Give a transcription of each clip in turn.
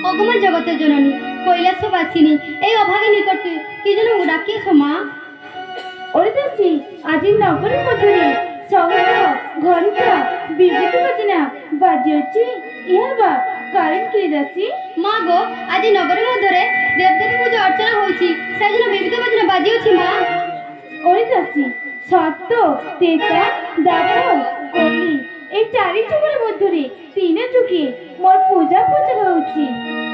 অগমা জগত জননী কৈলাসবাসিনী এই অভাগে নিকটে কি যেন ডাকিয়েছ মা? ওরে আজি নগরের মধ্যে শহর ঘন্টা বিদ্যুৎ বাজনা বাজিছি ইহাবা কারণ কি দাসী? মা গো আজি নগরের মধ্যে দেবদেবী পূজা অর্চনা হয়েছি সেই জন্য বিদ্যুৎ বাজনা বাজিছি মা। ওরে দাসী সত্য তেতা দাপন কলি এই চারি যুগের মধ্যে তিন যুগে মোর পূজা প্রচার হচ্ছে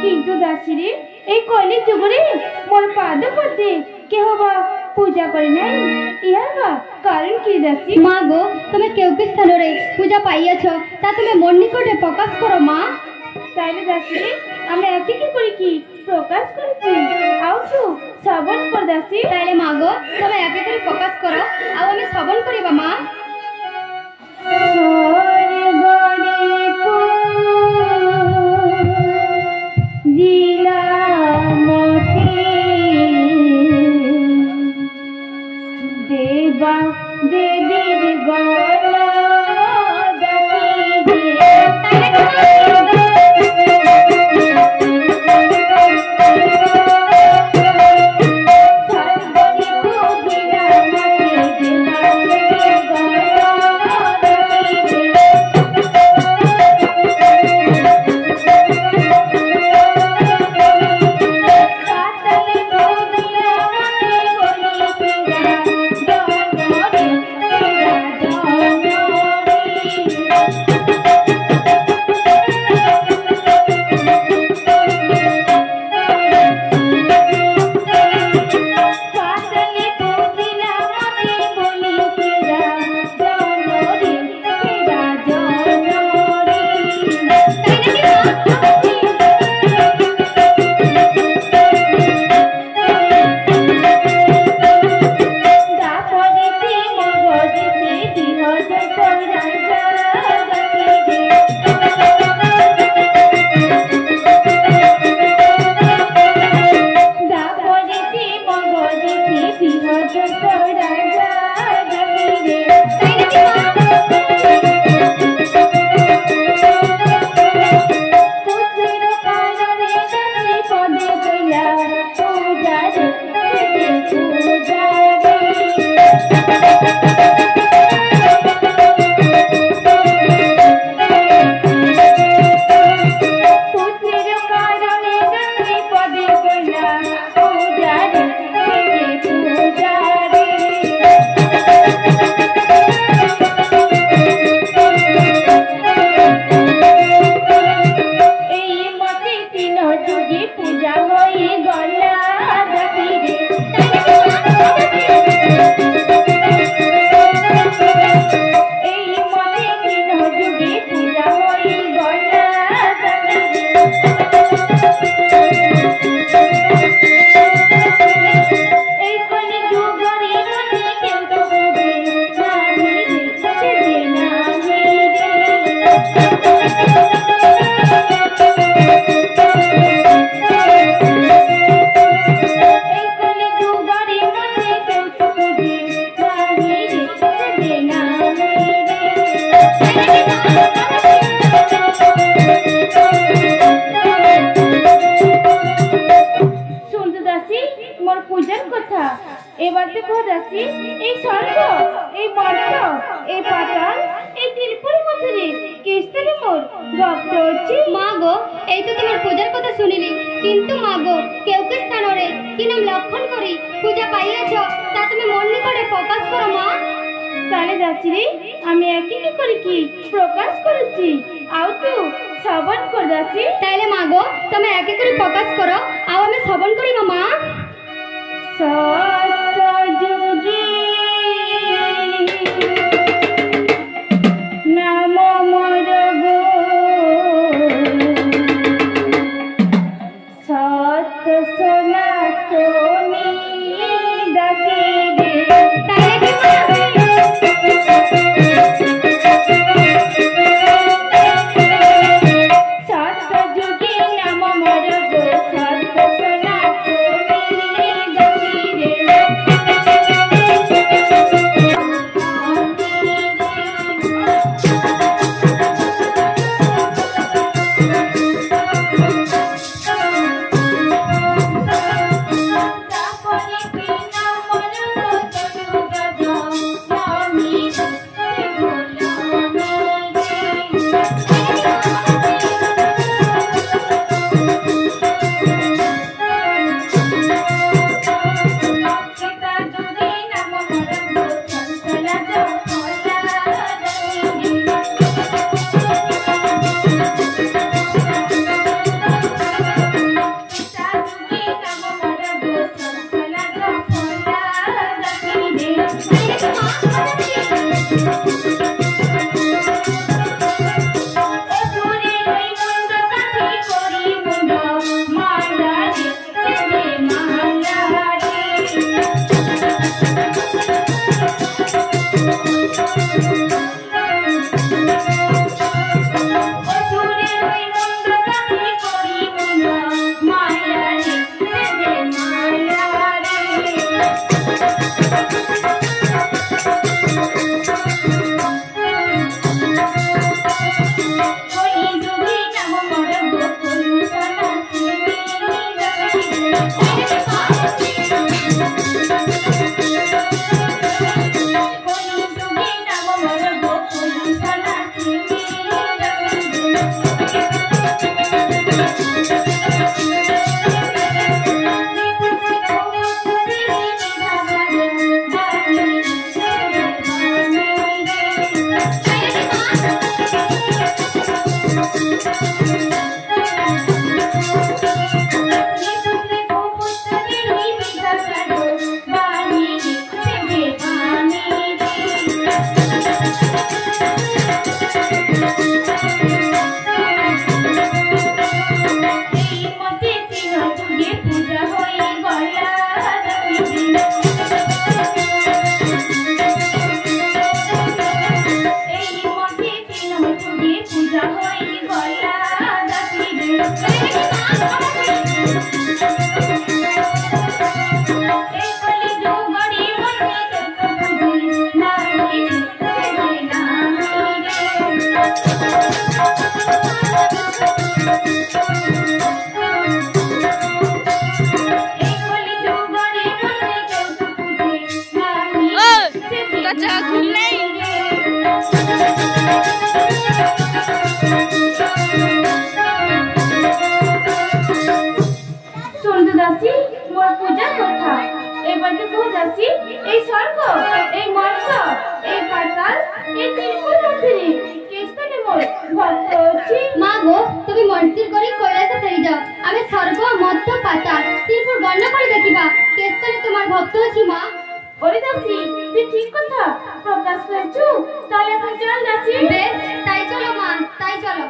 কিন্তু দাসীরে এই কলি যুগরে মোর পাদ পদ্মে কেহ বা পূজা করে নাই ইহাবা কারণ কি দাসী? মা গো তুমি কেউ কি স্থাନରେ পূজা পাইয়াছ তা তুমি মোর নিকটে প্রকাশ করো মা। তাইলে দাসীরে আমি এতিকি করি কি প্রকাশ করেছি আউছু শ্রবণ কর দাসী। তাইলে মা গো তুমি একে করে প্রকাশ করো আর আমি শ্রবণ করিবা মা। দেবা দেবীর গলা मोर पूजन कथा एबार देखो दासी এই স্বর্গ এই মর্ত এই পাতাল এই তিরপুর মধ্যে কেস্তারে মোর ভক্ত আছে। মা গো এই তো তোমার পূজার কথা শুনিলি, কিন্তু মা গো কেউ কে স্থানরে কি নাম লক্ষণ করি পূজা পাইয়াছ তা তুমি মন নিকটে প্রকাশ করো মা। তাহলে দাসী রে আমি একই কি করি কি প্রকাশ করেছি আও তু শ্রবণ কর দাসী। তাইলে মা গো তুমি একে করে প্রকাশ করো আও আমি শ্রবণ করিব মা। সত্যযুগে নাম মোর গো সত্য সনাতনী দাসী রে। তাইলে কি সত্যযুগে নাম মোর গো সত্য সনাতনী দাসী রে। মা গো তুমি মনস্থির করে কৈলাসে ফেরি যাও, আমি স্বর্গ মধ্য পাতাল তিরপুর গণনা করে দেখিবা কেস্তারে তোমার ভক্ত আছি মা। ওরে দাসী তুই ঠিক কথা প্রকাশ করেছু, তাহলে এখন চল দাসী। বেশ তাই চলো মা, তাই চলো।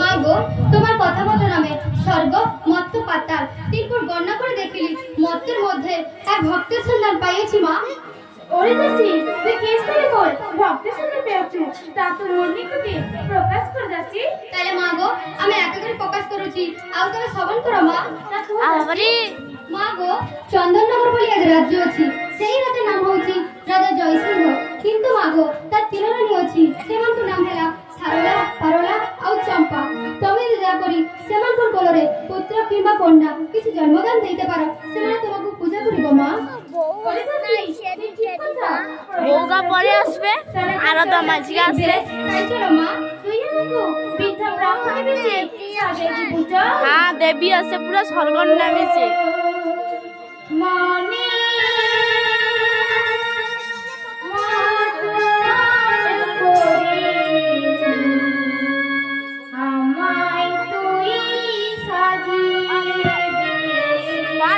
মা গো, তোমার কথা মতো নামে স্বর্গ মত্ত পাতাল তিনপুর গণনা করে দেখিলি মত্তের মধ্যে এক ভক্তের সন্ধান পাইয়েছি মা। ওরে দাসী, তুই কেস করে বল, ভক্তের সন্ধান পেয়েছো তা তোর মন নিকটে প্রকাশ করে দাসী। তাহলে মা গো, আমি একা করে প্রকাশ করুছি, ଆଉ ତମେ ଶ୍ରବଣ କର ମା। মা গো, চন্দননগর বলি এক রাজ্য ଅଛି, ସେଇ ରାଜା ନାମ ହଉଛି ରାଜା ଜୟସିଂହ। କିନ୍ତୁ ମା ଗো, ତାର ତିନ ରାଣୀ ଅଛି, ସେମାନଙ୍କ ନାମ ହେଲା ସାରଳା, ପାରଳା ଆଉ ଚମ୍ପା। ତମେ ଦୟାକରି ସେମାନଙ୍କର କୋଳରେ ପୁତ୍ର କିମ୍ବା କନ୍ୟା କିଛି ଜନ୍ମଦାନ ଦେଇତେ ପାର, ସେମାନେ তোমাকে ପୂଜା କରିବ মা। বউগা পরে আসবে আর মাঝিগা আসবে। তাই চলো মা, তুই আমাকে বৃদ্ধা ব্রাহ্মণে বেশে সাজাইছি পূজা। হ্যাঁ, দেবী আছে পুরো স্বর্গর নামেছে। মনে আমায় তুই সাজিয়ে মা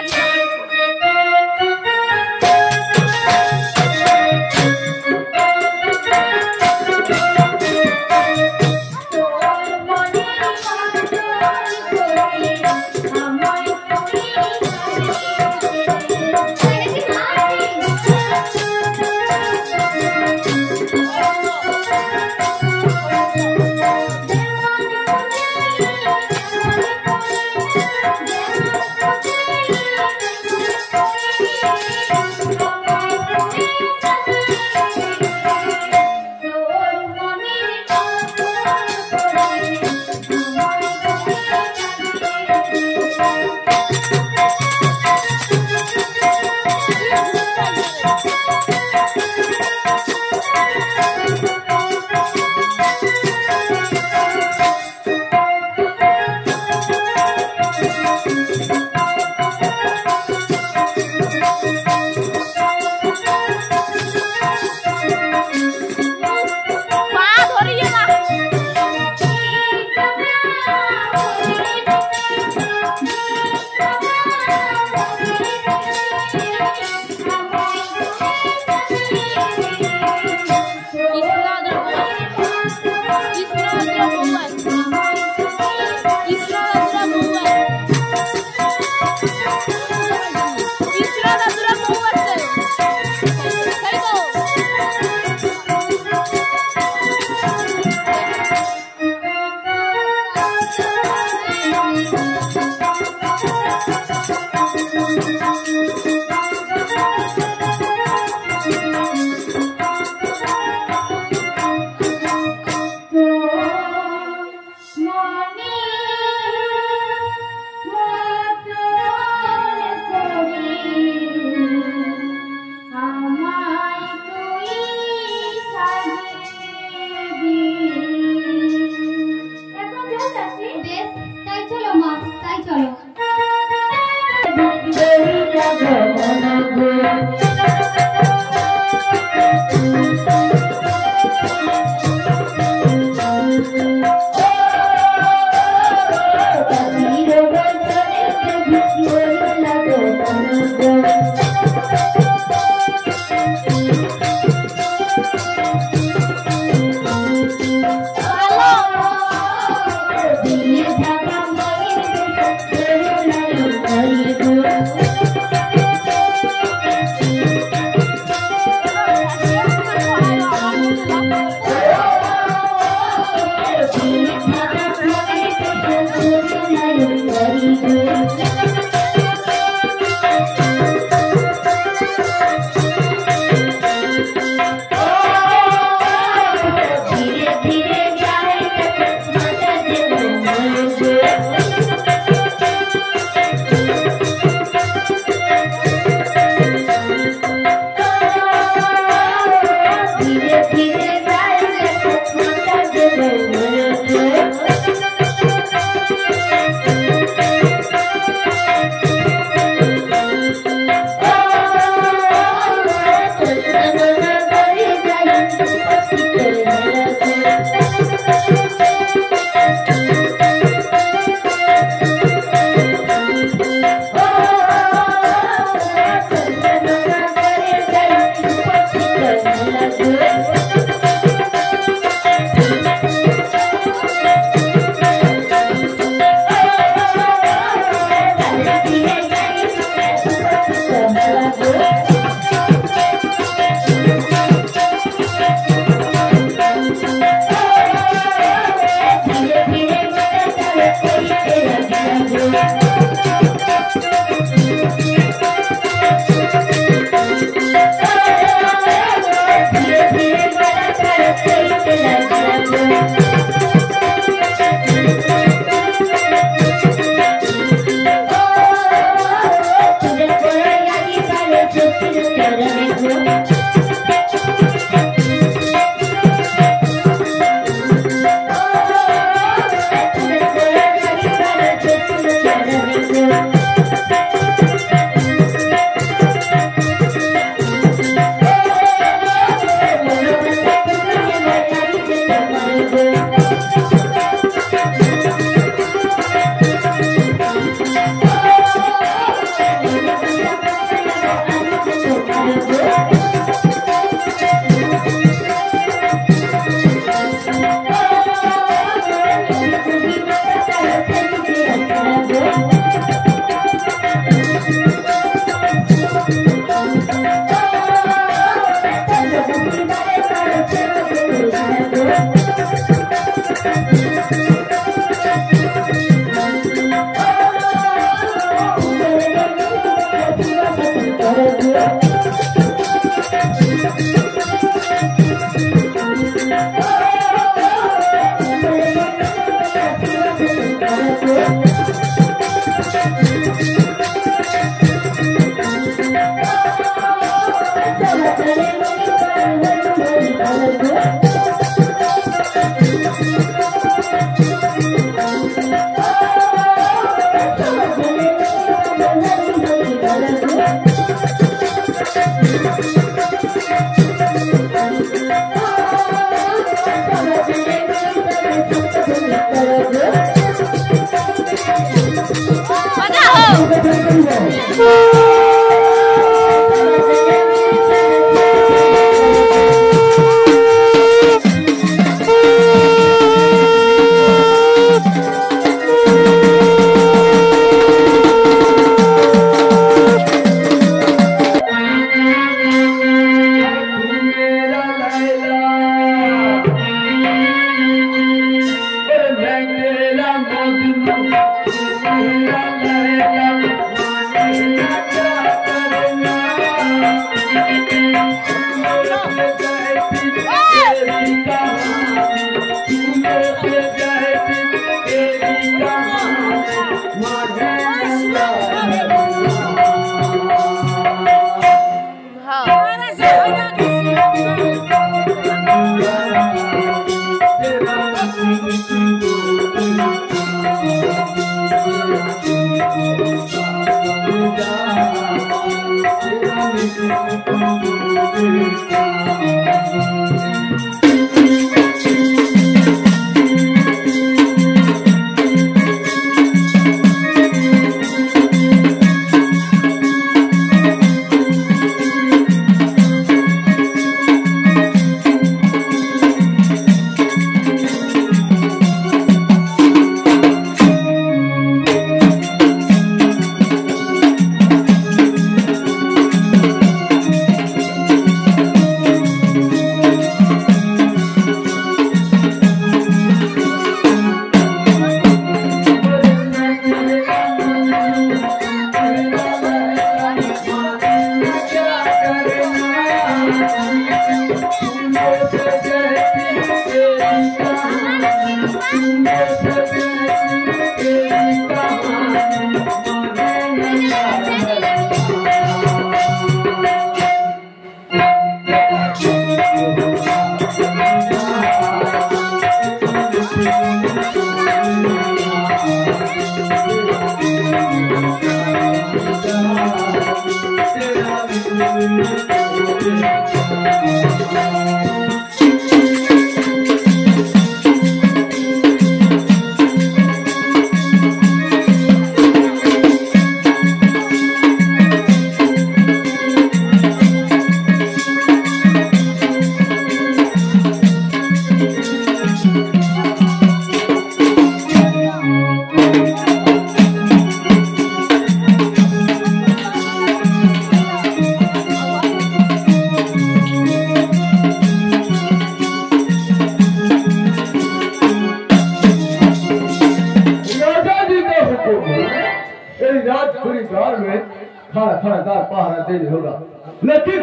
लेकिन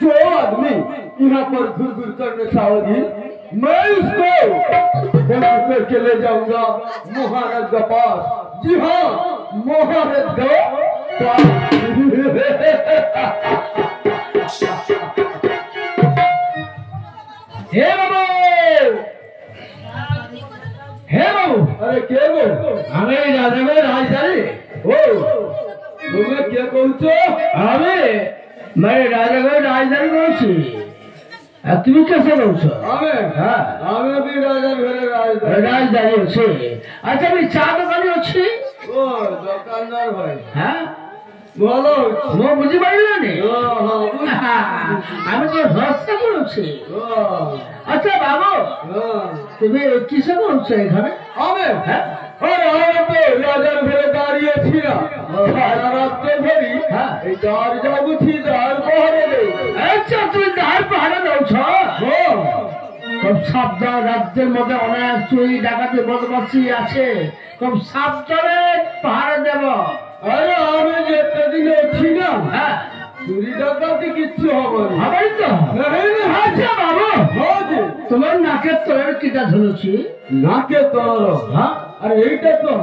जो आदमी यहाँ पर घुर घुर करने सावधी मैं उसको करके ले जाऊंगा महाराज के पास। जी हाँ, महाराज का हे बाबू, हे बाबू, अरे क्या गो हमें राजा में राजधानी ओ तुम्हें क्या कहूँ हमें मैं राजा को राजधानी कहूँ তুমি কেসে বলছো আমি হ্যাঁ আমি भी রাজা ঘরে রাজধানী আছে। আচ্ছা আমি চা দোকানে আছি। ও দোকানদার ভাই হ্যাঁ বলো মো বুঝি পাইলো নি। আমি তো রাস্তা করছি। আচ্ছা বাবু তুমি কিসে করছো এখানে? আমি হ্যাঁ আরে আমি তো রাজার ঘরে দাঁড়িয়ে ছিলাম সারা রাত ধরে। হ্যাঁ এই দরজা গুছি দ্বার পাহারা দেই। আচ্ছা তুমি দ্বার পাহারা দাওছ? খুব সাবধান, রাজ্যের মধ্যে অনেক চুরি ডাকাতি বদমাশি আছে, খুব সাবধানে পাহারা দেব। আরে আমি যেতে দিন আছি না হ্যাঁ চুরি ডাকাতি কিচ্ছু হবে না। হবে তো? আচ্ছা বাবু তোমার নাকের তলের কিটা ধরেছি? নাকের তল? হ্যাঁ আরে এইটা তো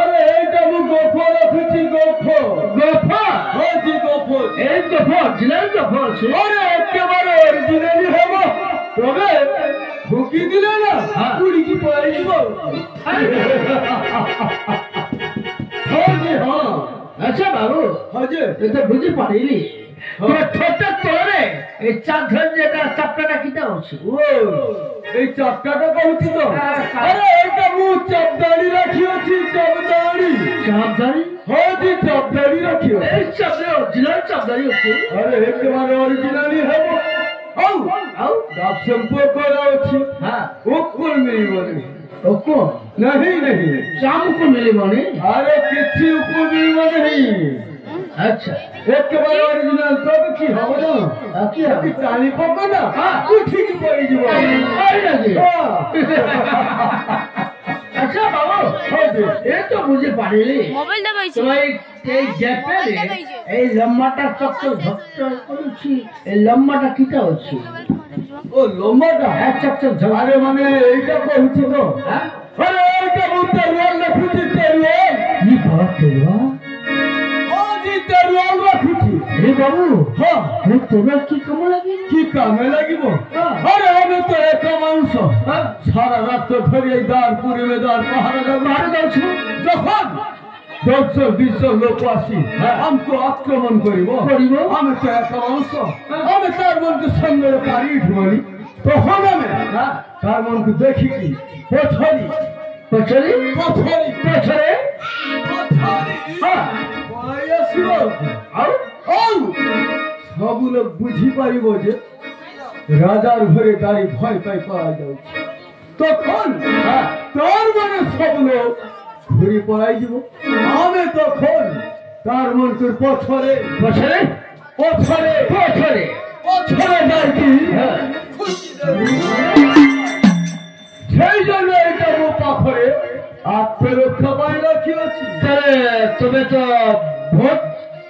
আরে এইটা আমি গোফর রাখছি। গোফর গোফর হয়েছি গোফর। এই গোফর জিনাল গোফর আছে? আরে একেবারে অরিজিনালি হবো, তবে ঢুকি দিলে না কুড়ি কি পড়ে দিব। হ্যাঁ আচ্ছা বাবু হাজে এটা বুঝি পারিলি ঠোঁটটা তোরে এই চাপ ধরে যেটা চাপটাটা কিটা হচ্ছে ও এই চাপটাটা কହୁছি তো আরে এইটা মু চাপদাড়ি রাখিছি চাপদাড়ি হ্যাঁ চাপদাড়ি রাখিও এই চাপে অরিজিনাল চাপদাড়ি হচ্ছে আরে একেবারে অরিজিনালি হব আউ আউ ডাব শ্যাম্পু করা আছে হ্যাঁ ওকুল মিলিবনি ওকো नहीं नहीं চামকো মিলিবনি আরে কিছু ওকুল মিলিবনি আচ্ছা একেবারে অরিজিনাল তবে কি হবে না কি হবে টানি পকো না তুই ঠিক পড়ে যাব আরে নাকি আচ্ছা বাবু এ তো বুঝে পারিলি মোবাইল দেবাইছি তো এই গ্যাপে এই লম্বাটা চক্কর ঝকচক করছি এই লম্বাটা কিটা হচ্ছে ও লম্বাটা এক চক্কর আরে মানে এইটা কହୁছি তো হ্যাঁ আরে এইটা মুতে রোল রাখুছি তেরুয়াল কি বাত করবা ও জি তেরুয়াল রাখুছি রে বাবু হ্যাঁ তোমার কি কাম লাগে কি কামে লাগিব আরে আমি তো এক মাংস সারা রাত ধরে এই দারপুরে দার পাহাড়ে যাচ্ছি যখন 100-200 লোক আসি আমকো আক্রমণ করিব আমি তো এক মাংস আমি তার মনকে সঙ্গে পারি ঢুলি তখন আমি তার মনকে দেখি কি পছরি পছরি পছরি পছরে পছরি হ্যাঁ ওই আসিব আউ আউ সব লোক বুঝি পারিব যে রাজার ঘরে দাঁড়ি ভয় পাই পাওয়া যাচ্ছে তখন তার মানে সব লোক ঘুরি পড়াই দিব আমি তখন তার মনকে পছরে পছরে পছরে পছরে পছরে যাইছি সেই জন্য এটা মো পাখরে আত্মরক্ষা পাই রাখিয়াছি তবে তো বহুত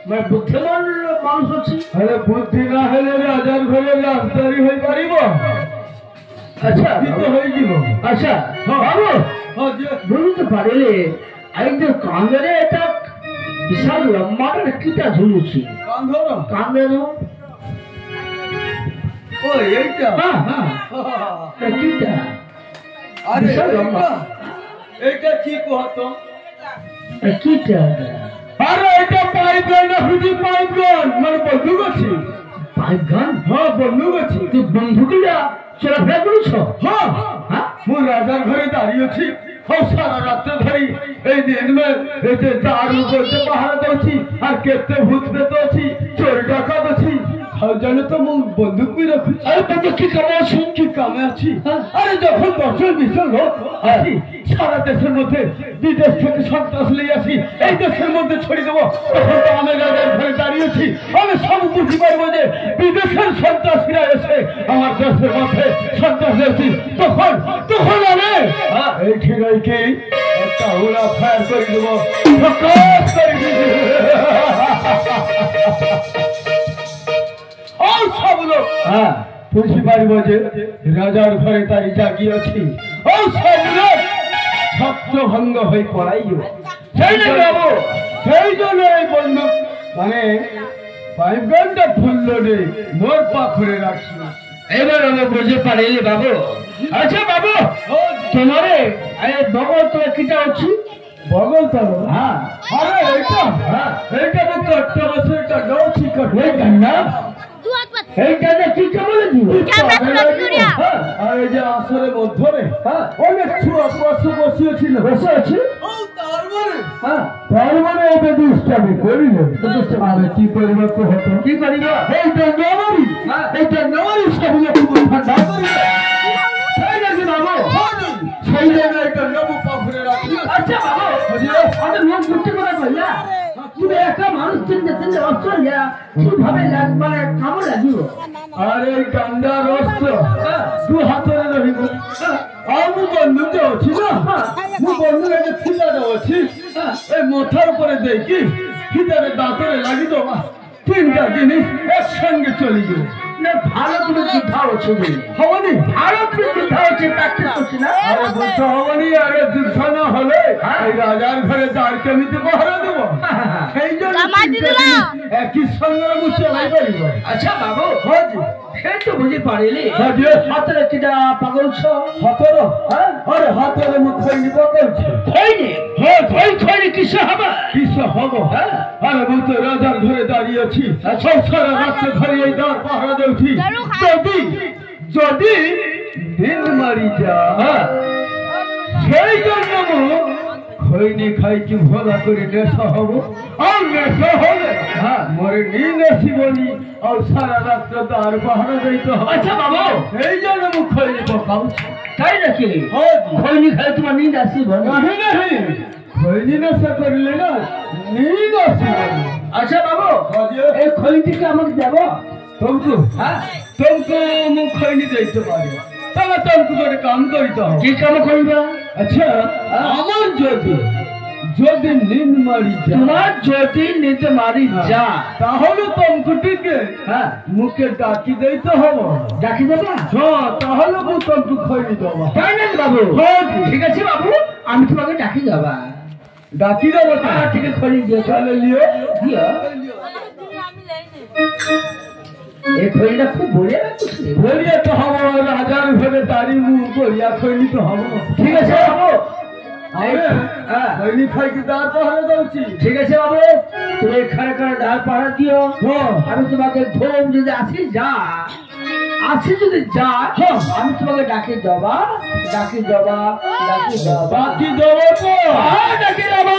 মানে বুদ্ধিমান মানুষ আছে আরে বুদ্ধি না হলে রাজার ঘরে রাজদারি হয়ে পারিব আচ্ছা তো হয়ে যাব আচ্ছা বাবু হ্যাঁ যে বুঝতে পারিলে একদম কাঁধে এটা বিশাল লম্বাটা কিটা ঝুলুছি কান্ধর কাঁধে ও এইটা হ্যাঁ হ্যাঁ কিটা আরে বিশাল লম্বা। এইটা কি কহতো কিটা আরে এটা পাইপ গান রাখুছি পাইপ গান মানে বন্দুক আছে পাইপ গান হ্যাঁ বন্দুক আছে তুই বন্ধুকিটা চলাফেরা করেছ হ্যাঁ হ্যাঁ মু রাজার ঘরে দাঁড়িয়েছি হ্যাঁ সারা রাত্রে ধরি এই দিন এই যে দারু করতে পাহাড় দৌছি আর কেতে ভূত পেতে আছি চোর ডাকাত আছি সব জানে তো মু বন্দুক বি রাখুছি আরে তোকে কি কামে আছো কি কামে আছি আরে যখন 10-20 লোক আসি সারা দেশের মধ্যে বিদেশ থেকে সন্ত্রাস নিয়ে আসি এই দেশের মধ্যে ছড়িয়ে দেবো তখন তো আমি রাজার ঘরে দাঁড়িয়েছি আমি সব বুঝি পারবো যে বিদেশের সন্ত্রাসীরা এসে আমার দেশের মধ্যে সন্ত্রাস দিয়েছি তখন তখন আমি এই ঠিকাইকে একটা উড়া ফায়ার করে দেবো প্রকাশ করে আর সব লোক বুঝি পারিব যে রাজার ঘরে তাই জাগিয়াছি ও সব লোক ছত্রভঙ্গ হয়ে পড়াইও সেই জন্য এই বন্দুক মানে পাইপ গানটা ফুললো রে মোর পাখরে রাখি এবার আমি বুঝতে পারিলি বাবু আচ্ছা বাবু তোমারে বগল তো কিটা হচ্ছে বগল তালো হ্যাঁ আরে এইটা এইটা তো কট্টা বছরটা নৌছি কট্টা ওই গান্না দু হাত পাত এইটাতে কি কেমন দিব আর এই যে আসরের মধ্যে অনেক ছুয়া পশু বসিয়েছিল বসে আছে তার মানে এটা দুষ্টামি করিল আরে কি করিব তো হতো কি করিব এইটা নমারি সব লোক ঠান্ডা করিল সেই নাকি বাবু সেই জন্য একটা নবু পাখরে রাখি আচ্ছা বাবু আমাদের লোক বুঝতে করে কইলা তুমি একটা মানুষ চিনতে চিনতে অস্ট্রেলিয়া কিভাবে মানে কামড় লাগিব আরে ডান্ডা রস্ত্র দু হাতরে রহিব আর মু বন্ধুতে অছি না মু বন্ধু একটা ফিতাটা অছি এই মাথার উপরে দেখি ফিতারে দাঁতরে লাগি দেবা তিনটা জিনিস একসঙ্গে চলি গেল না ভারত में যুদ্ধ হচ্ছে হবনি ভারত में যুদ্ধ হচ্ছে প্র্যাকটিস করছি না আরে বলতে হবনি আরে যুদ্ধ না হলে এই রাজার ঘরে দাঁড় কেমিতে পাহারা দেব সেই জন্য একই সঙ্গে চলাই পারিব আচ্ছা বাবু হাজি সে তো বুঝি পারিলি হাজি হাতের কিটা পাগল ছ হাতর আরে হাতের মুখ খৈনি পকলছে খৈনি হ্যাঁ খৈনি কিসে হবে কিসে হব আরে বলতে রাজার ঘরে দাঁড়িয়ে আছি সারা রাত্রে ঘরে এই দ্বার পাহারা দেউছি যদি দিন মারি যা সেই জন্য খৈনি খাইছি ভোলা করে নেশা হব আর নেশা হলে মরে নিন আসিবনি আর সারা রাত্র দ্বার পাহারা দিতে হবে আচ্ছা বাবু সেই জন্য মুখ খৈনি পকাউছি তাই নাকি খৈনি খাই তোমার নিদ আসিব নাহি নাহি খৈনি নেশা করলে না নিন আসিবনি আচ্ছা বাবু হাজি এই খৈনিকে আমাকে দেব तुमको मुख खैनी देते पारे तब तुमको गोटे काम करते हो কি কাম করিবা अच्छा আমার যদি নিন মারি যা তোমার যদি নিতে মারি যা তাহলে তোমাকে হ্যাঁ মুখে ডাকি দিতে হবে ডাকি দেবা হ্যাঁ তাহলে মু তোমাকে খৈনি দেব তাই না বাবু ঠিক আছে বাবু আমি তোমাকে ডাকি দেবা ডাকি দেব ঠিক আছে খৈনি দিয়ে চলে লিও দিও এই খৈনিটা খুব বড়িয়া বলিয়া তো হব রাজার ঘরে দাঁড়ি মুখ বলিয়া খৈনি তো হব ঠিক আছে বাবু খৈনি খাই কি দাঁড় পাহারা দৌছি ঠিক আছে বাবু তুমি এখানে ডাল পাহারা দিও আমি তোমাকে ধরুন যদি আসি যদি যা আমি তোমাকে ডাকি দেবা বাকি দেবো তো ডাকি দেবা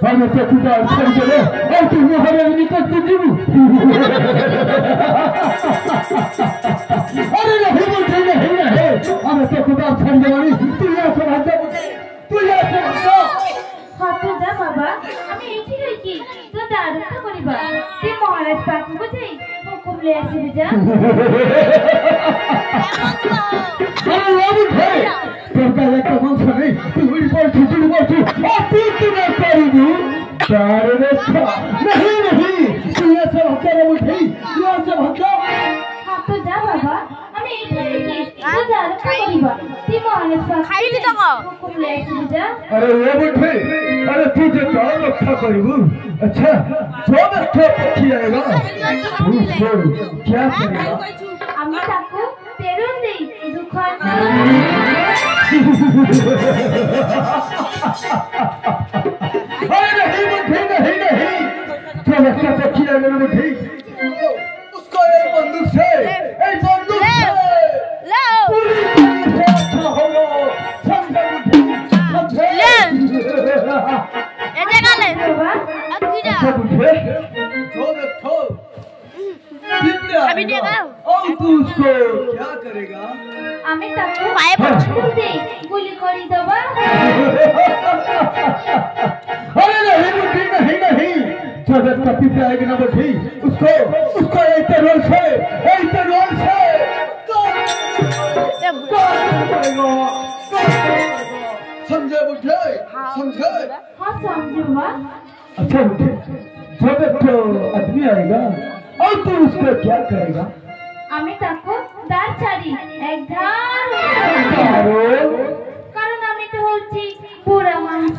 আমি তো কুদার ছেড়ে দেবো আর তুই মহারাজ নিকট দিব আরে না হে বলছে না হে আমি তো কুদার ছেড়ে দেবো তুই আসো রাজা তুই আসো হাতে যা বাবা আমি এটি রইছি তো দারুণ করিবা তুই মহারাজ পাখি বুঝাই হুকুম লে আসিবি যা আরে বাবু ভাই তোর কাছে কেমন শুনে তুই বলছি তুই না করিবি তার রেখা नहीं তুই এসে ভাত উঠি তুই এসে ভাত হাতে যা বাবা আমি এটি রইছি তো দারুণ করিবা তুই মহারাজ পাখি খাইলি তো হুকুম লে আসিবি যা अरे वो बैठे अरे तू जो क्या रखा करीबू अच्छा जो रखा पक्षी आएगा क्या करेगा আমি তাকে তেরুন দেই দুখান अरे नहीं जो रखा पक्षी आएगा ना बैठे उसको एक बंदूक से লেও पूरी तरह से अच्छा होगा समझे समझे এ জায়গালে বাবা আকিরা अच्छा बुझे जो देखो अभी देखो। और तू उसको क्या करेगा আমি তাকে পায়ে পড়ছে। দেই গুলি করে দেবা अरे नहीं जब पति पे आएगी ना बैठी उसको एक तरह से समझे बुढ़े समझे हाँ समझे बाबा अच्छा बुढ़े जब एक आदमी आएगा और तू उसको क्या करेगा আমি তাকে দাঁত ছাড়ি এক ধার কারণ আমি তো হচ্ছি বুড়া মানুষ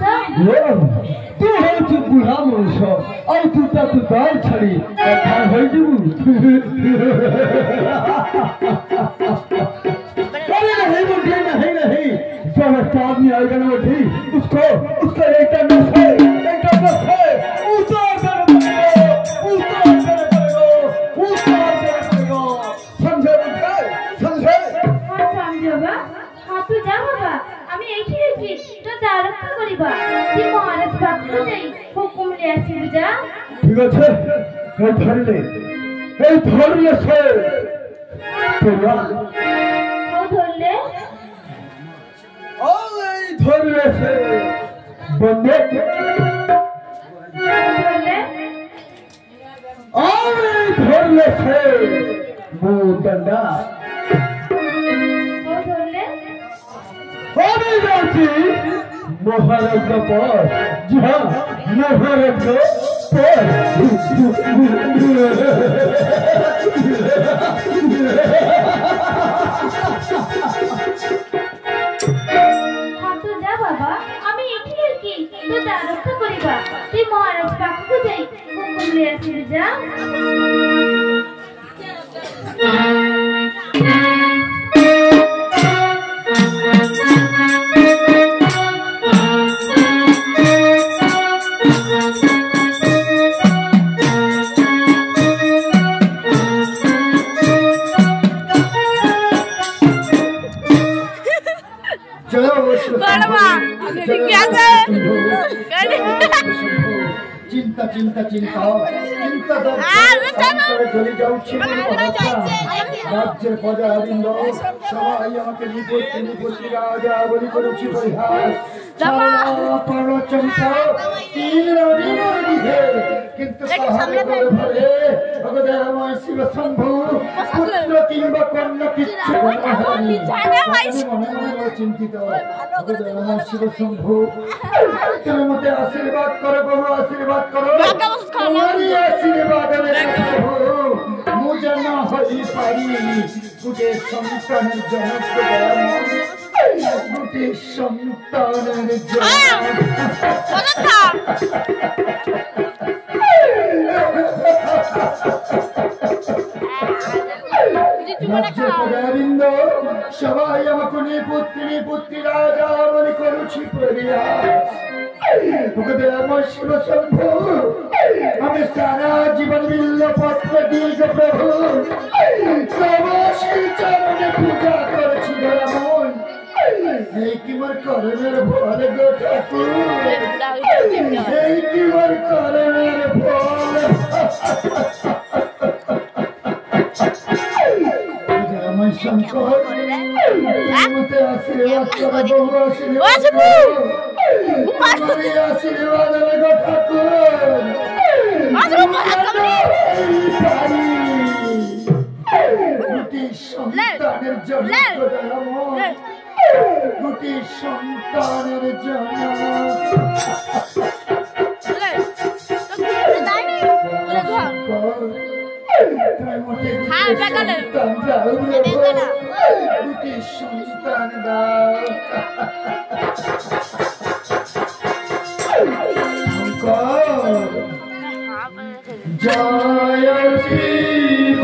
तू है तू बुढ़ा मनुष्य और तू दाल छड़ी हो जबू अरे नहीं बुढ़े नहीं जब आदमी आएगा ना बुढ़ी उसको एक नस है उतार समझे बुढ़े समझे हाँ समझे बाबा ହଁ ତୁ ଯା ବାବା আমি এইଠି আছি তো যা রক্ষা করিবা তুই মহারাজ পাখু যাই হুকুম লে আসিবু যা ঠিক আছে এই ধরলে সে তোরা ও ধরলে এই ধরলে সে বন্ধে ধরলে এই ধরলে সে মুদন্ডা ও ধরলে আমি যাচ্ছি মহারাজ পর যা মহারাজ হ্যাঁ তো যা বাবা আমি এইটি আছি তো যা রক্ষা করিবা তুই মহারাজ পাখু যাই হুকুম লে আসিবু যা চিন্তা চিন্তা চিন্তা চিন্তা চলে যাচ্ছে রাজ্যের প্রজাবৃন্দ সবাই আমাকে নিপত্তি রাজা বলি করেছি পরিহাস কিন্তু শিব শম্ভু পুত্র কিংবা কন্যা কিচ্ছু চিন্তিত শিব শম্ভু তোর মতে আশীর্বাদ করো বহু আশীর্বাদ করো তোমারই আশীর্বাদ মু যেন হই পারি গোটে সন্তানের জনক গোটে সন্তানের রাজ্যবৃন্দ সবাই আমাকে নিপুত্রি রাজা বলে করছি প্রয়াস শিব শম্ভু আমি সারা জীবন বিল্ল পত্র দীর্ঘ প্রভু চরণে পূজা করেছি ধরামন এই কি মোর করণের ফল গো ঠাকুর এই কি মোর করণের ফল শঙ্কর মতে আশীর্বাদ করো বহু আশীর্বাদ গো ঠাকুর গুটি সন্তানের জন্য গুটি সন্তানের জন্য সন্তান দাও জয় Shiva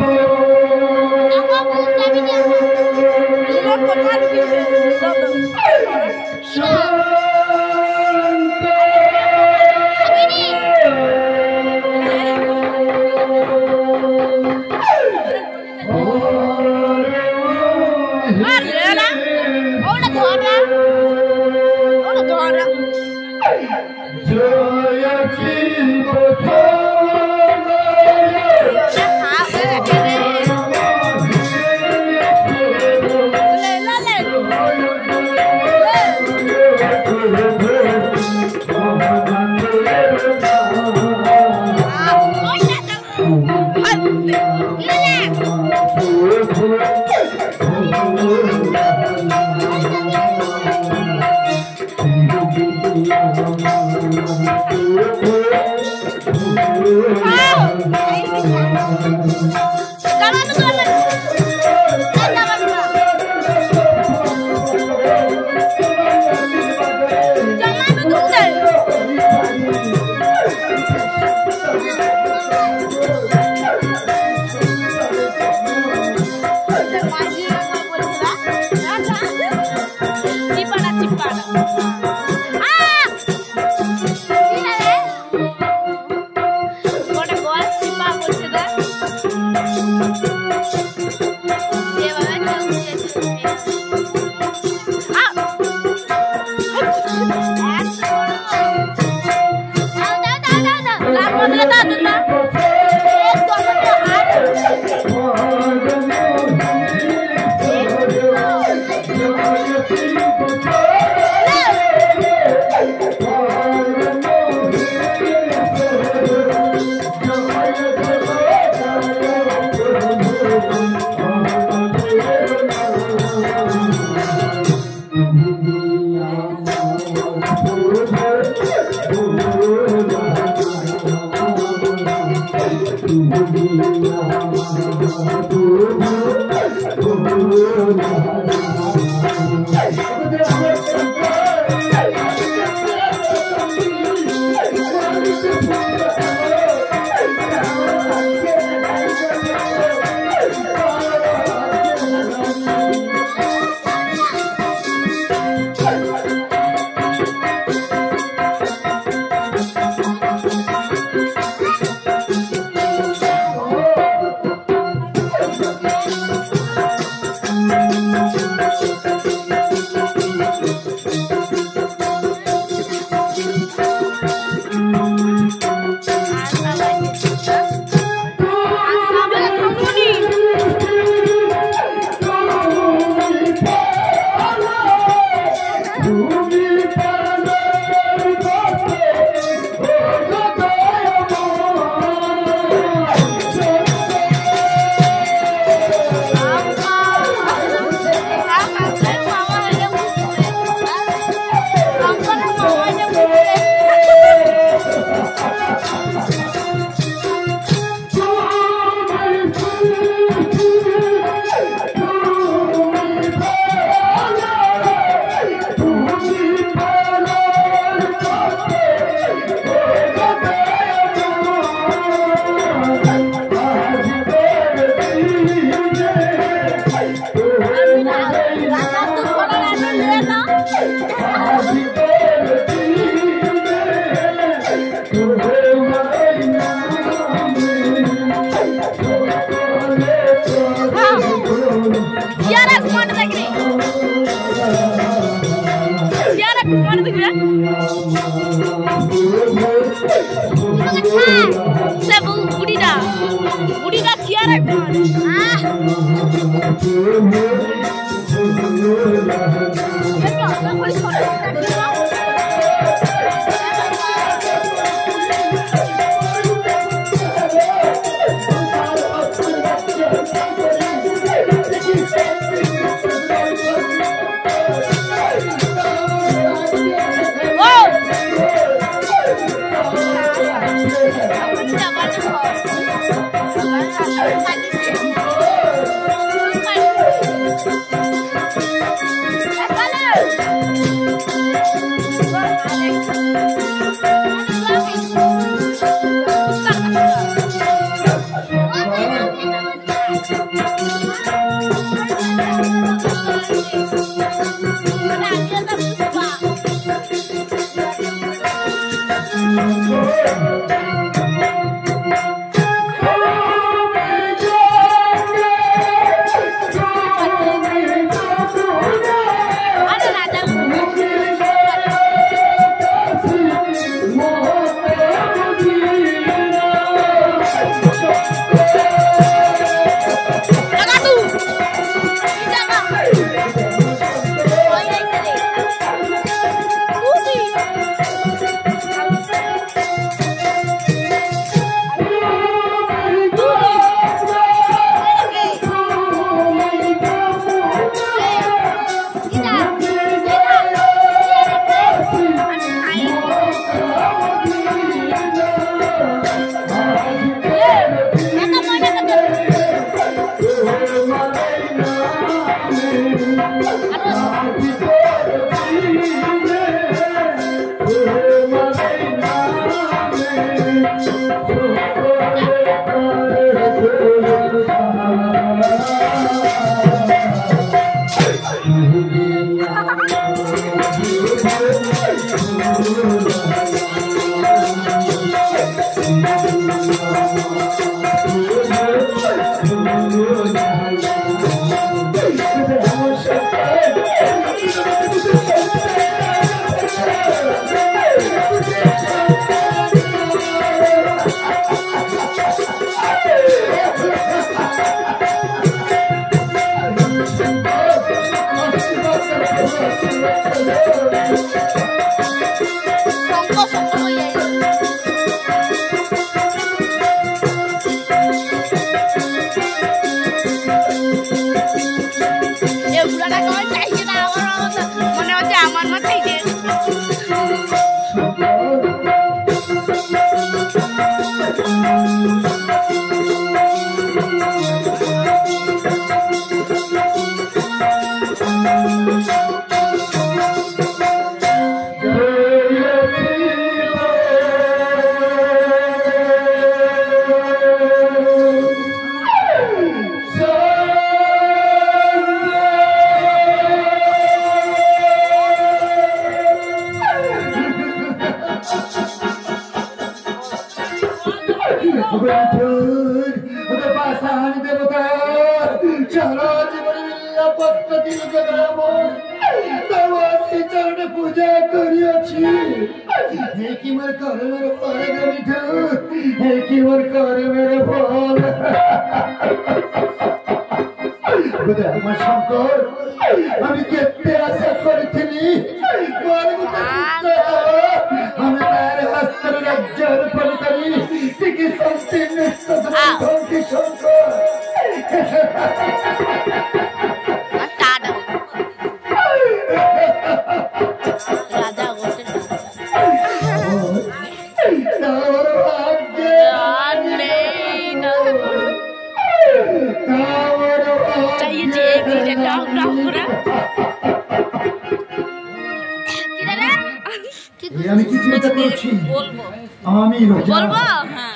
Mana tu kira? Saya budi dah siara kan? Kenapa? Polis polis.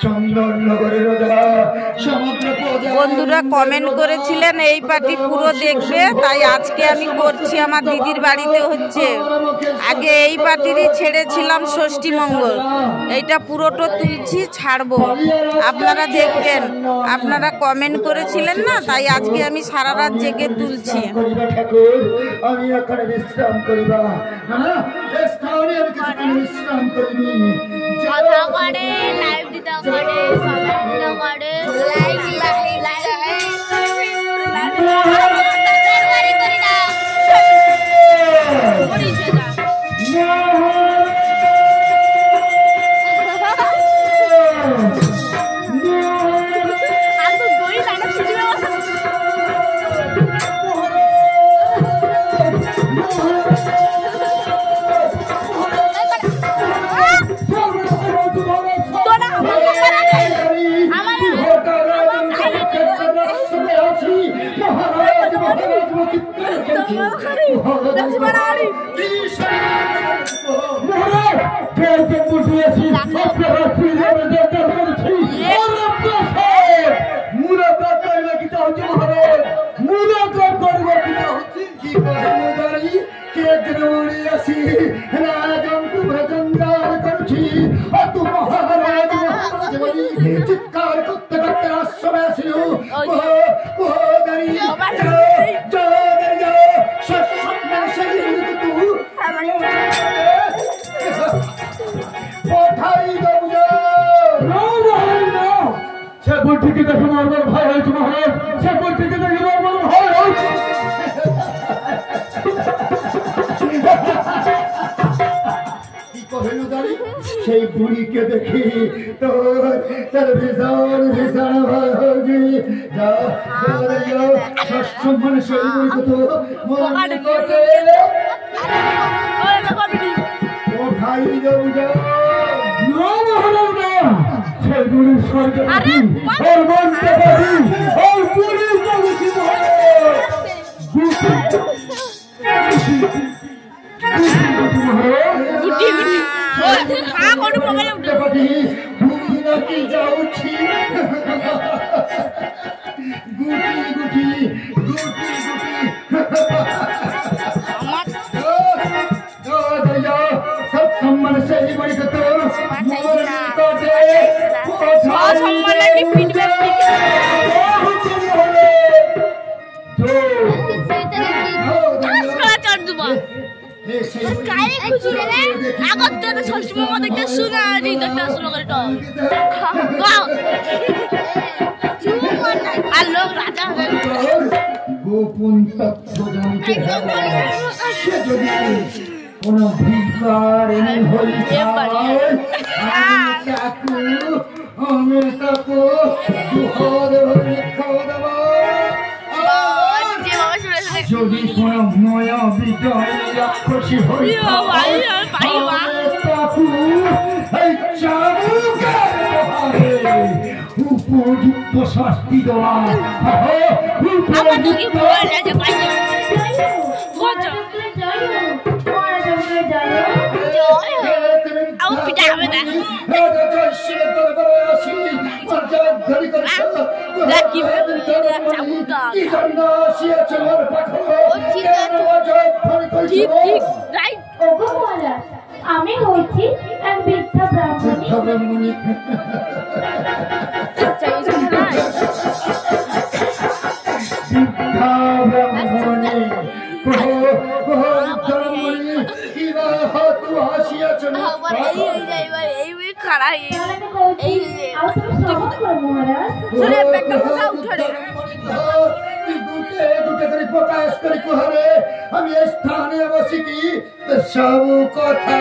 চন্দননগরের রাজা সমগ্র প্রজা বন্ধুরা কমেন্ট করেছিলেন এই পার্টি পুরো দেখবে, তাই আজকে আমি করছি। আমার দিদির বাড়িতে হচ্ছে। আগে এই পার্টিরই ছেড়েছিলাম ষষ্ঠী মঙ্গল, এইটা পুরোটা তুলছি, ছাড়বো, আপনারা দেখবেন। আপনারা কমেন্ট করেছিলেন না, তাই আজকে আমি সারা রাত জেগে তুলছি। ঠাকুর আমি এখানে বিশ্রাম করিবা স্থানে আমি কিছুক্ষণ বিশ্রাম করিনি। কথা করে লাইভ দিতে করে সবাই দিতে করে লাইক লাইক লাইক করি না পরিচয় দাও চিৎকার করতে করতে রাষ্ট্রে আসিল থেকে দেখে মারবার ভয় হয়েছে মহারাজ, সেগুলো থেকে দেখে মারবার ভয় হয়েছে। সেই বুড়িকে দেখি তোর ভীষণ ভীষণ ভয় হয়েছে। সম্মানে সেই বুড়িকে তো মনে করছে কোথায় যাবো যা সেগুলির সরকারি ওর মনটা পারি ওর পুলিশ জগতি যাচ্ছি গুটি গুটি গুটি গুটি সব সম্মান সেই বড়ি তো গোপন তত্ত্ব জানতে যদি কোন ভিকার আমি তাকে যদি কোন নয়া বিজয় রাক্ষসী হই উপযুক্ত শাস্তি দেওয়া আমি হচ্ছি এক বৃদ্ধা ব্রাহ্মণী। প্রকাশ করি কুহারে আমি স্থানে বসি কি সব কথা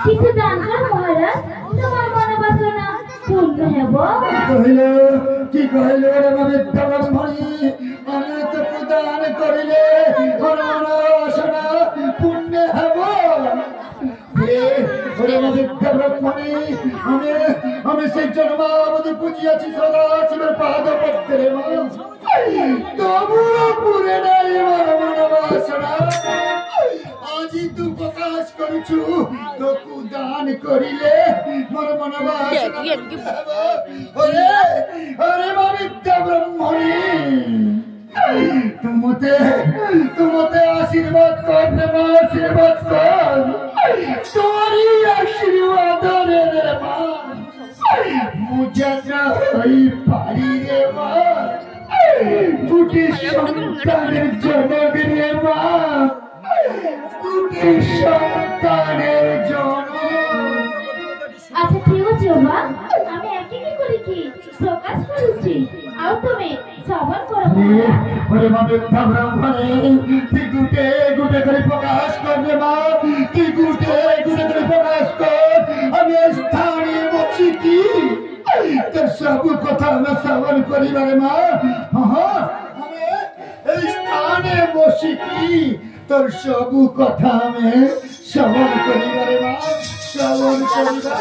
কিছু দান কর মহারাজ, তোমার মনোবাসনা পূর্ণ হব। কি কহিল রে বিদ্যা ব্রাহ্মণী, আমি তো দান করিলে মনোবাসনা পূর্ণ হব। বিদ্যা ব্রাহ্মণী, আমি সেই জন্মাবধি পুজিয়াছি সদা শিবের পাদ পদ্মে, তবুও পুরে নাই মোর মনোবাসনা। আজি তু প্রকাশ করছু, তোকু দান করিলে মোর মনোবাসনা ওরে ওরে বিদ্যা ব্রাহ্মণী, তুমতে আশীর্বাদ কর রে মা, আশীর্বাদ কর। তোরি আশীর্বাদ রে মা, মুজাত্রা হই পারি রে মা, দুটি সন্তানের জনক রে মা, দুটি সন্তানের জনক। আচ্ছা ঠিক আছে মা, আমি একই করে কি প্রকাশ করছি, আর তুমি শ্রবণ করো। ওরে মা বিদ্যা ব্রাহ্মণী, তুই গুটে গুটে করে প্রকাশ কর রে মা, তুই গুটে গুটে করে প্রকাশ কর। আমি স্থানে বসি কি তোর সব কথা আমি শ্রবণ করিবারে মা। আমি এই স্থানে বসি কি তোর সব কথা আমি শ্রবণ করিবারে মা, শ্রবণ করিবা।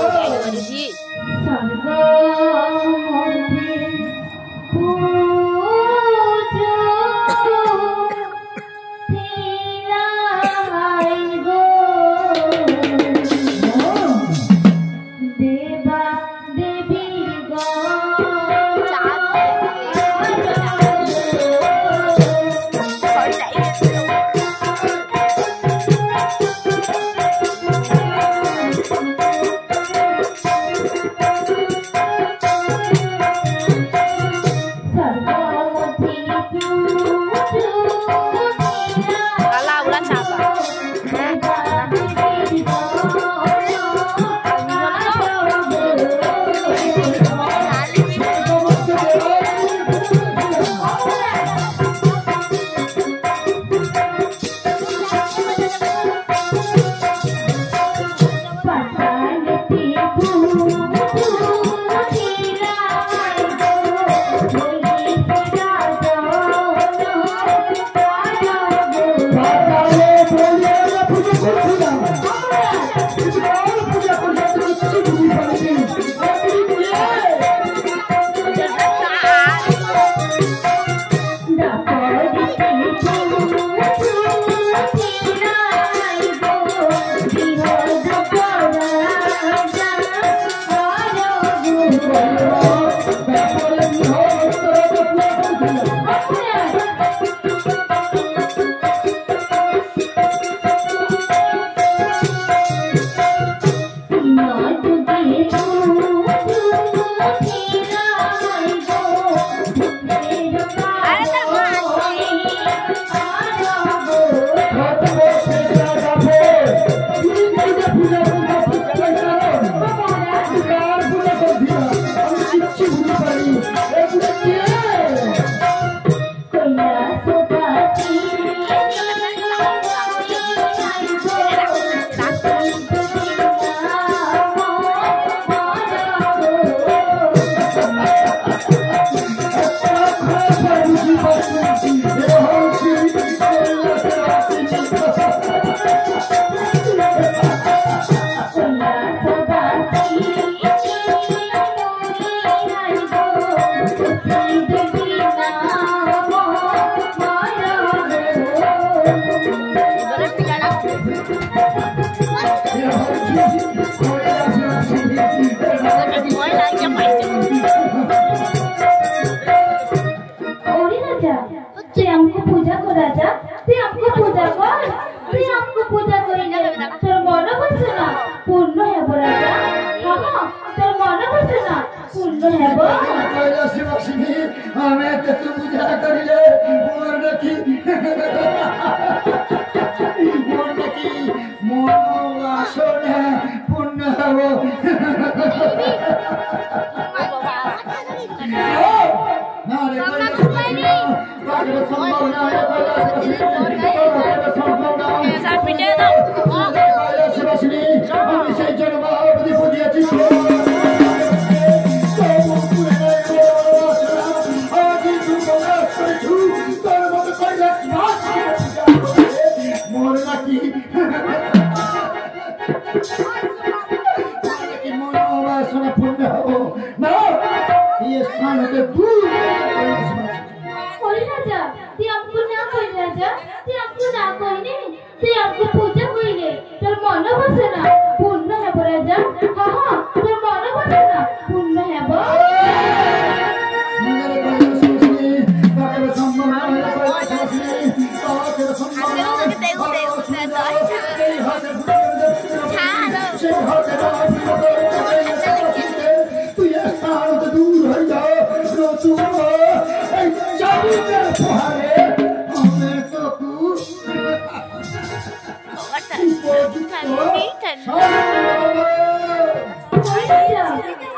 তুই আমাকে পূজা করিলে তোর মনোবাসনা পূর্ণ ହେବ রাজা। হ্যাঁ হ্যাঁ তোর মনোবাসনা পূর্ণ ହେବ।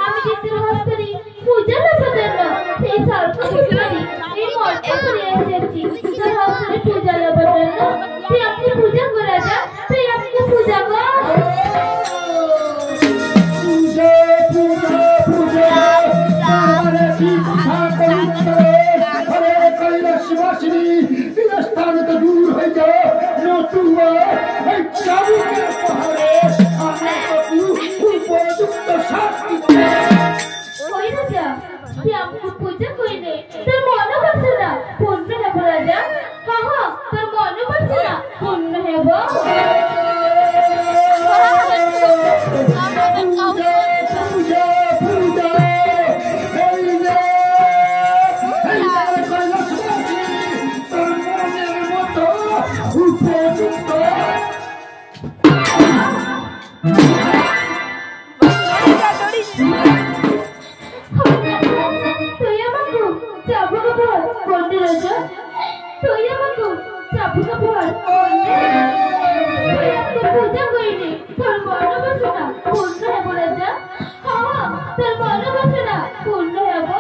আমি যেতে হস্তরি পূজা লবদন্ন সেই সর্ব পুষ্করি এই মর্ত করে এসেছি তোর হস্তরি পূজা লবদন্ন তুই আমাকে পূজা কর রাজা, তুই আমাকে পূজা কর। ওই রাজা তুই আমাকে পূজা করিলে তোর মনোবাসনা পূর্ণ ହେବ রাজা। হ্যাঁ হ্যাঁ তোর মনোবাসনা পূর্ণ ହେବ। তুই আমাকে চাবুক ভর কোনটি রাজা, তুই আমাকে চাবুক ভর তুই আমাকে পূজা করিলে তোর মনোবাসনা পূর্ণ ହେବ রাজা। হ্যাঁ তোর মনোবাসনা পূর্ণ ହେବ।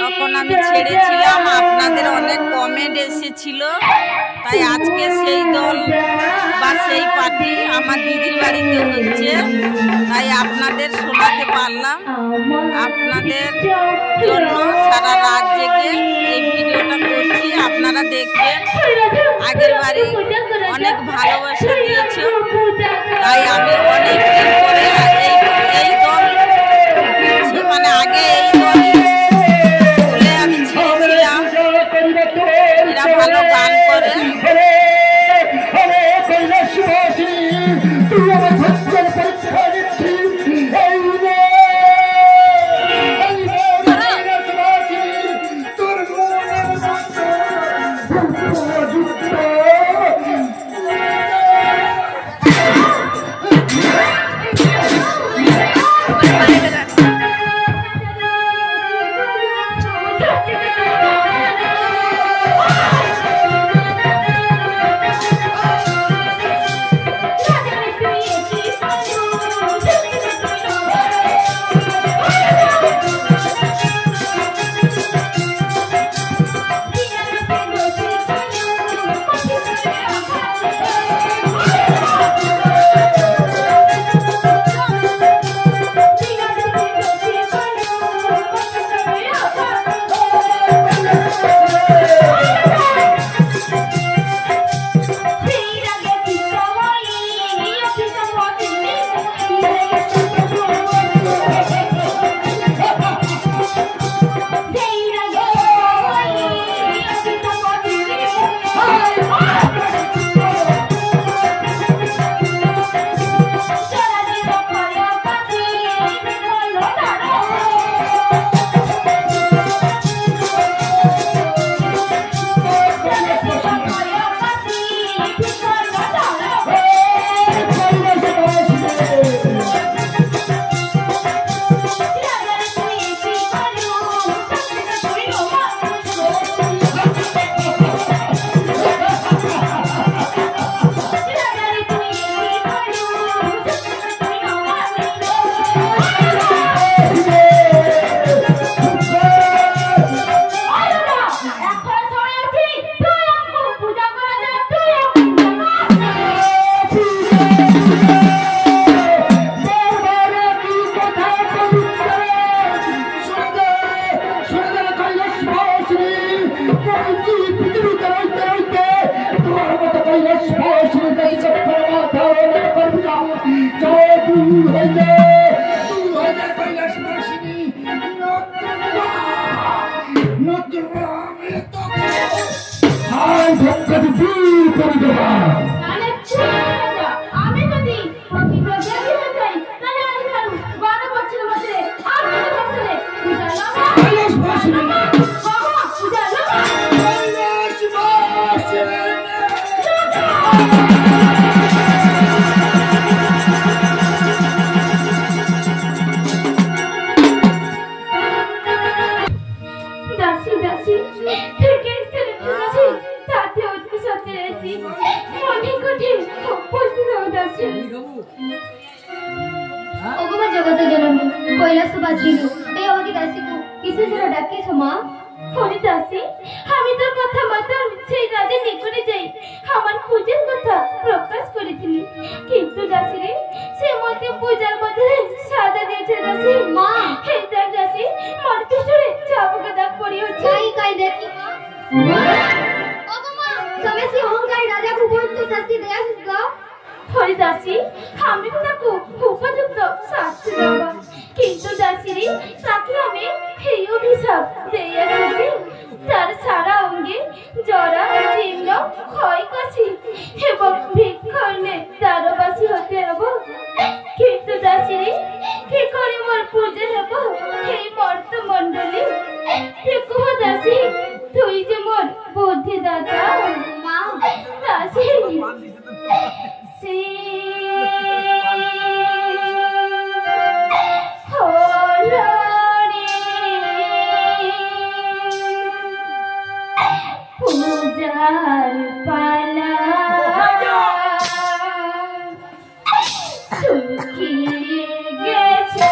তখন আমি ছেড়েছিলাম, আপনাদের অনেক কমেন্ট এসেছিল, তাই আজকে সেই দল বা সেই পার্টি আমার দিদির বাড়িতে হচ্ছে, তাই আপনাদের শোনাতে পারলাম। আপনাদের জন্য সারা রাত জেগে এই ভিডিওটা করছি, আপনারা দেখবেন। আগের বাড়ি অনেক ভালোবাসা দিয়েছে, তাই আমি অনেক দিন করে এই দল মানে আগে এই দল আমি ছেড়েছিলাম। এরা ভালো গান করে। করে দেবা। আমি যদি প্রতিজ্ঞা দিতে চাই তাহলে আমি কারু 12 বছরের মধ্যে আপনার কাছে বুঝালাম কৈলাস বাসিনী দাসী দাসী থেকে ছেড়ে তাতে অতি সত্যি রেছি মনে কঠিন বলতে দাও দাসী। ওগো জগতে জননী কৈলাস বাসিনী এই অবধি দাসীকে কিসের জন্য ডাকিয়েছ মা? হরি দাসী আমি তোর কথা মতন সেই রাজের নিকটে যাই আমার পূজার কথা প্রকাশ করেছিলি, কিন্তু দাসী রে সে মতে পূজার বদলে সাজা দিয়েছে দাসী। মা এই দেখ দাসী মোর পিছনে চাবুকে দাগ পড়িয়েছে। কাই দেখি মা। ওগো মা তবে সেই অহংকারী রাজাকে উপযুক্ত শাস্তি দেয়া গো। হরি দাসী আমি তো তাকে উপযুক্ত শাস্তি দেব, কিন্তু দাসী রে তাকে আমি এই অভিশাপ দিয়ে আসছি তার সারা অঙ্গে জরা জীর্ণ ক্ষয়কাশি এবং ভিক্ষণে দ্বারবাসী হতে হব। কিন্তু দাসী রে কি করে মোর পূজা হব এই মর্ত মণ্ডলী? দেখো দাসী তুই যে মোর বুদ্ধিদাতা মা দাসী পূজার পালা শুকিয়ে গেছে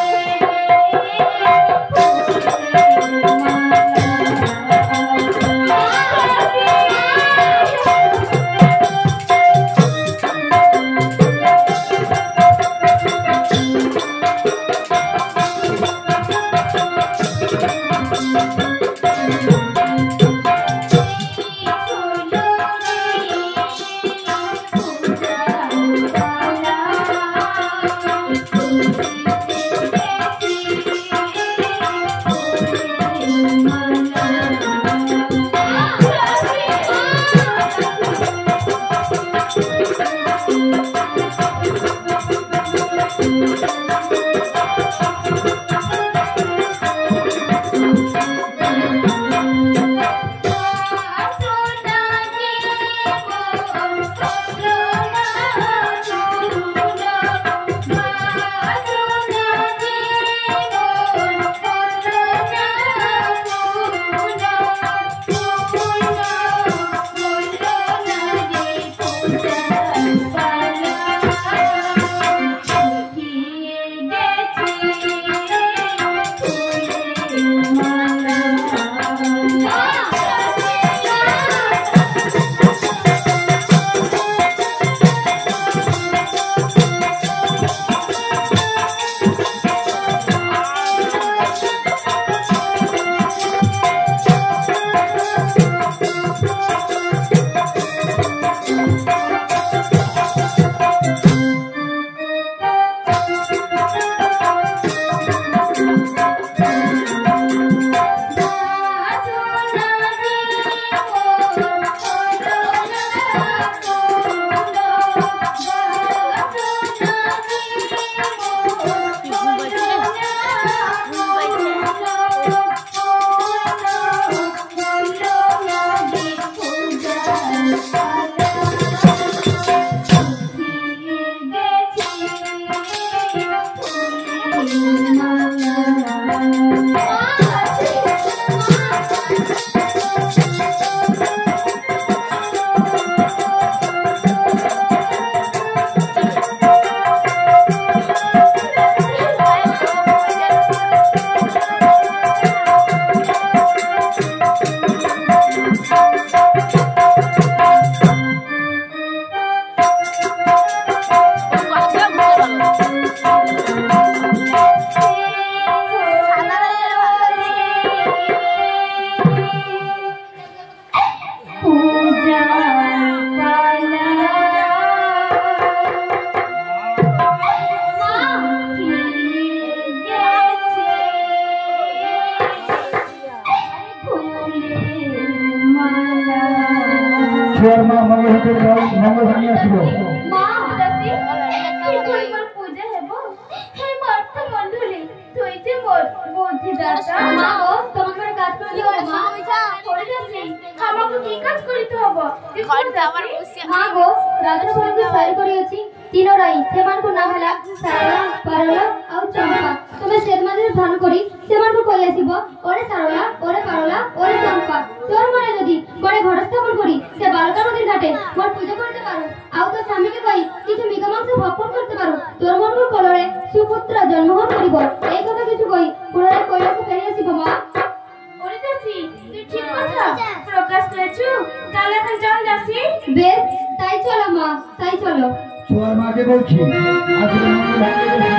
মা গো তোমাকে একটা কাজ করতে হবে মা। করে যাচ্ছি আমাকে কি কাজ করিতে হবো মা গো রাধার বন্ধু ସାଇର କରିଅଛି ତିନରାଇ ସେମାନଙ୍କୁ ନାମ ହେଲା ସାରଳା ପାରଳା ଆଉ ଚମ୍ପା। ତମେ ସେମାନଙ୍କର ଧ୍ୟାନ କରି ସେମାନଙ୍କୁ କହି ଆସିବ ଓରେ ସାରଳା ଓରେ ପାରଳା ଓରେ ଚମ୍ପା। ତୋର ମନେ ଯଦି ଗୋଟେ ଘର ସ୍ଥାପନ କରି ସେ ବାଳକା ନଦୀର ଘାটে ମୋର ପୂଜା করতে পারো ଆଉ তো স্বামীকে কই কিছু মিগ মাংস ভক্ষণ করতে পারো তোর মনକୁ কোଳରେ সুপুত্র জন্মগ্রহণ করিব। এই কথা কিছু কই কোଳରେ কৈলাসে ফেরি আসিব মা। ওরে দাসি তুই ঠিক কথা প্রকাশ করেছু তাহলে এখন চল দাসি। বেশ তাই চলো মা তাই চলো। তোমার মাকে বলছি আজকে মঙ্গল ভাগ্যে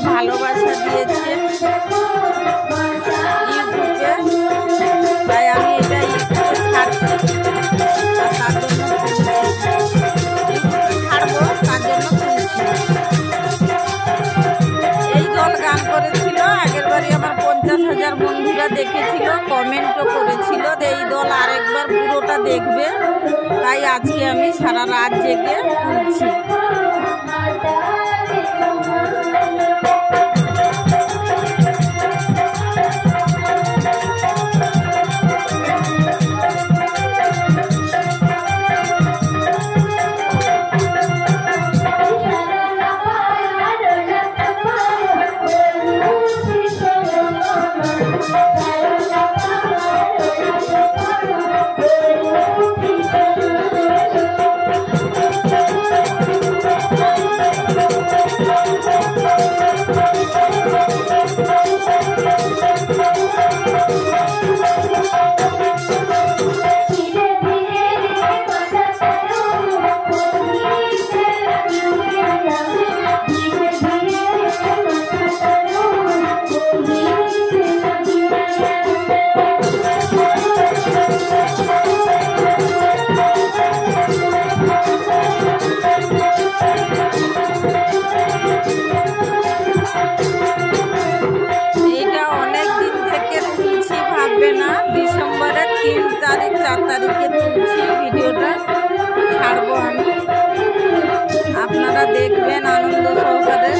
ভালোবাসা দিয়েছে ইউটিউবে, তাই আমি এটা ইউটিউবে ছাড়ছি, তার জন্য ছাড়বো, তার জন্য শুনছি। এই দল গান করেছিল আগের বারে, আমার 50,000 বন্ধুরা দেখেছিল, কমেন্টও করেছিল এই দল আরেকবার পুরোটা দেখবে, তাই আজকে আমি সারা রাত জেগে তুলছি। ডিসেম্বরের 3 তারিখ 4 তারিখে তুলছি ভিডিওটা, ছাড়বো আমি, আপনারা দেখবেন আনন্দ সহকারে।